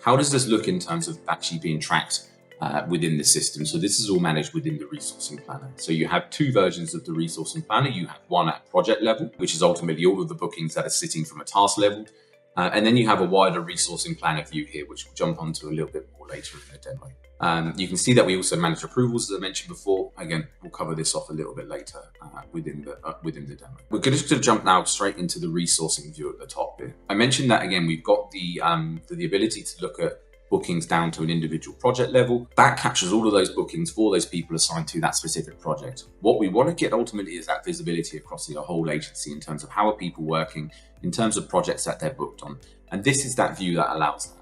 How does this look in terms of actually being tracked within the system? So this is all managed within the resourcing planner. So you have two versions of the resourcing planner. You have one at project level, which is ultimately all of the bookings that are sitting from a task level. And then you have a wider resourcing planner view here, which we'll jump onto a little bit more later in the demo. You can see that we also manage approvals, as I mentioned before. Again, we'll cover this off a little bit later within the demo. We're just going to jump now straight into the resourcing view at the top here. I mentioned that again, we've got the ability to look at bookings down to an individual project level. That captures all of those bookings for those people assigned to that specific project. What we want to get ultimately is that visibility across the whole agency in terms of how are people working, in terms of projects that they're booked on. And this is that view that allows that.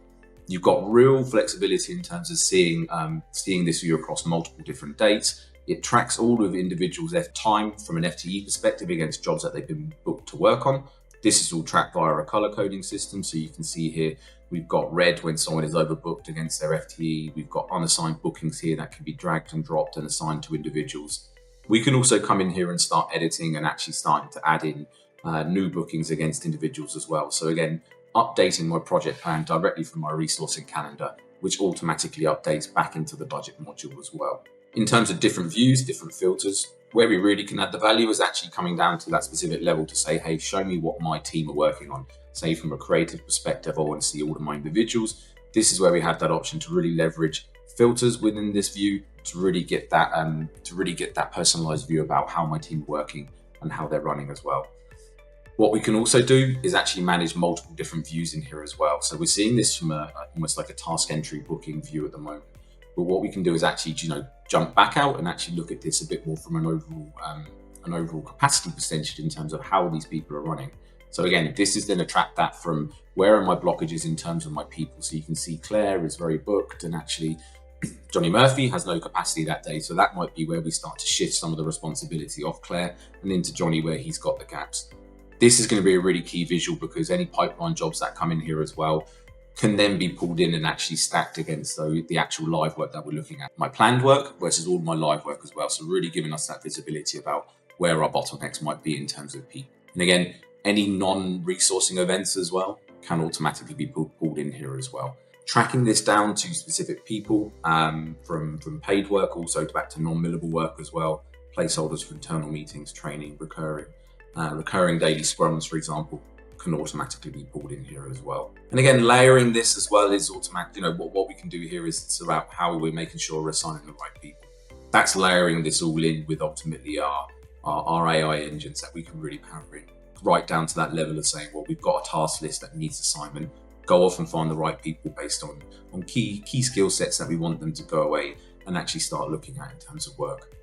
You've got real flexibility in terms of seeing this view across multiple different dates. It tracks all of individuals' time from an FTE perspective against jobs that they've been booked to work on. This is all tracked via a color coding system. So you can see here, we've got red when someone is overbooked against their FTE. We've got unassigned bookings here that can be dragged and dropped and assigned to individuals. We can also come in here and start editing and actually starting to add in new bookings against individuals as well. So again, updating my project plan directly from my resourcing calendar, which automatically updates back into the budget module as well. In terms of different views, different filters, where we really can add the value is actually coming down to that specific level to say, hey, show me what my team are working on. Say from a creative perspective, I want to see all of my individuals. This is where we have that option to really leverage filters within this view to really get that personalized view about how my team are working and how they're running as well. What we can also do is actually manage multiple different views in here as well. So we're seeing this from almost like a task entry booking view at the moment. But what we can do is actually, jump back out and actually look at this a bit more from an overall capacity percentage in terms of how these people are running. So again, this is then to track that from where are my blockages in terms of my people. So you can see Claire is very booked and actually Johnny Murphy has no capacity that day. So that might be where we start to shift some of the responsibility off Claire and into Johnny where he's got the gaps. This is going to be a really key visual because any pipeline jobs that come in here as well can then be pulled in and actually stacked against the actual live work that we're looking at. My planned work versus all my live work as well. So really giving us that visibility about where our bottlenecks might be in terms of people. And again, any non-resourcing events as well can automatically be pulled in here as well. Tracking this down to specific people from paid work, also back to non-billable work as well. Placeholders for internal meetings, training, recurring daily scrums, for example, can automatically be pulled in here as well. And again, layering this as well is automatic. What we can do here is it's about how we're making sure we're assigning the right people. That's layering this all in with ultimately our AI engines that we can really power in, right down to that level of saying, well, we've got a task list that needs assignment. Go off and find the right people based on key skill sets that we want them to go away and actually start looking at in terms of work.